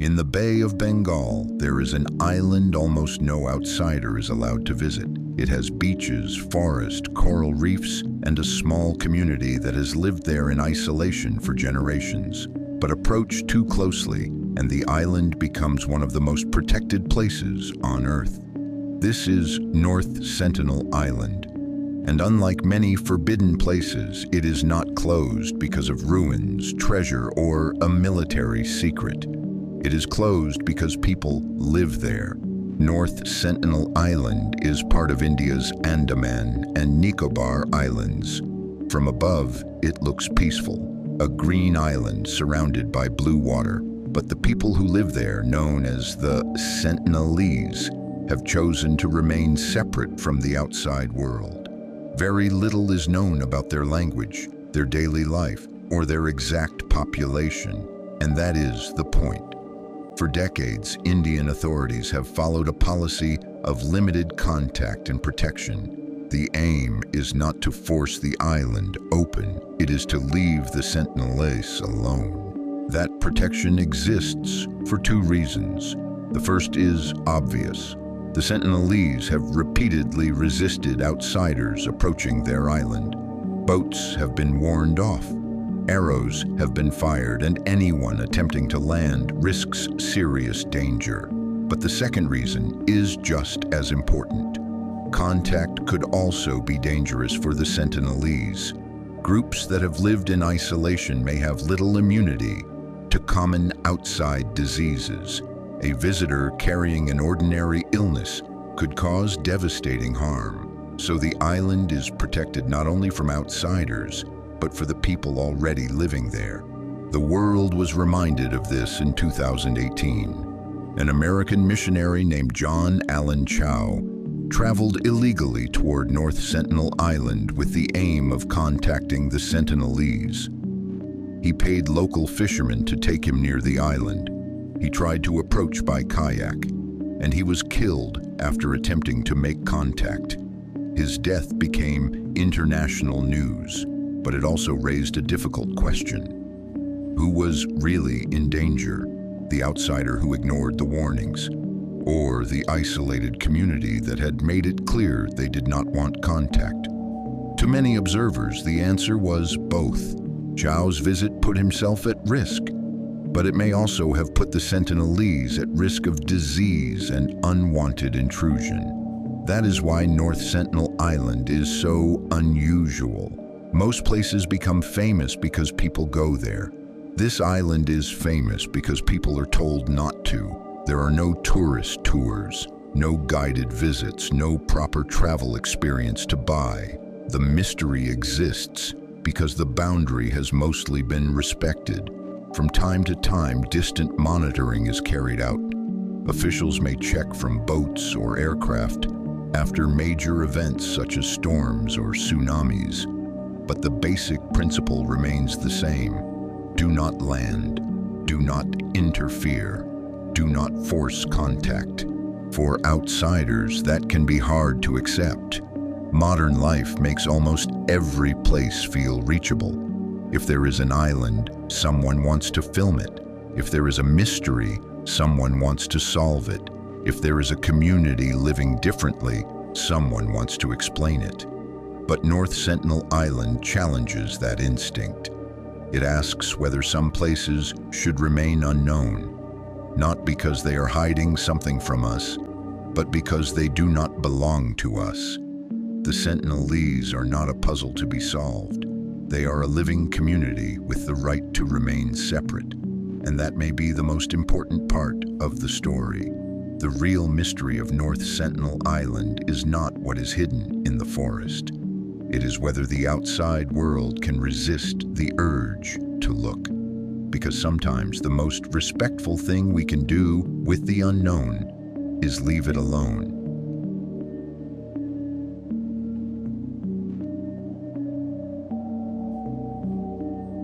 In the Bay of Bengal, there is an island almost no outsider is allowed to visit. It has beaches, forest, coral reefs, and a small community that has lived there in isolation for generations. But approach too closely, and the island becomes one of the most protected places on Earth. This is North Sentinel Island. And unlike many forbidden places, it is not closed because of ruins, treasure, or a military secret. It is closed because people live there. North Sentinel Island is part of India's Andaman and Nicobar Islands. From above, it looks peaceful, a green island surrounded by blue water. But the people who live there, known as the Sentinelese, have chosen to remain separate from the outside world. Very little is known about their language, their daily life, or their exact population, and that is the point. For decades, Indian authorities have followed a policy of limited contact and protection. The aim is not to force the island open, it is to leave the Sentinelese alone. That protection exists for two reasons. The first is obvious. The Sentinelese have repeatedly resisted outsiders approaching their island. Boats have been warned off. Arrows have been fired, and anyone attempting to land risks serious danger. But the second reason is just as important. Contact could also be dangerous for the Sentinelese. Groups that have lived in isolation may have little immunity to common outside diseases. A visitor carrying an ordinary illness could cause devastating harm. So the island is protected not only from outsiders, but for the people already living there. The world was reminded of this in 2018. An American missionary named John Allen Chow traveled illegally toward North Sentinel Island with the aim of contacting the Sentinelese. He paid local fishermen to take him near the island. He tried to approach by kayak, and he was killed after attempting to make contact. His death became international news. But it also raised a difficult question. Who was really in danger? The outsider who ignored the warnings, or the isolated community that had made it clear they did not want contact? To many observers, the answer was both. Chow's visit put himself at risk, but it may also have put the Sentinelese at risk of disease and unwanted intrusion. That is why North Sentinel Island is so unusual. Most places become famous because people go there. This island is famous because people are told not to. There are no tourist tours, no guided visits, no proper travel experience to buy. The mystery exists because the boundary has mostly been respected. From time to time, distant monitoring is carried out. Officials may check from boats or aircraft after major events such as storms or tsunamis. But the basic principle remains the same. Do not land. Do not interfere. Do not force contact. For outsiders, that can be hard to accept. Modern life makes almost every place feel reachable. If there is an island, someone wants to film it. If there is a mystery, someone wants to solve it. If there is a community living differently, someone wants to explain it. But North Sentinel Island challenges that instinct. It asks whether some places should remain unknown, not because they are hiding something from us, but because they do not belong to us. The Sentinelese are not a puzzle to be solved. They are a living community with the right to remain separate, and that may be the most important part of the story. The real mystery of North Sentinel Island is not what is hidden in the forest. It is whether the outside world can resist the urge to look. Because sometimes the most respectful thing we can do with the unknown is leave it alone.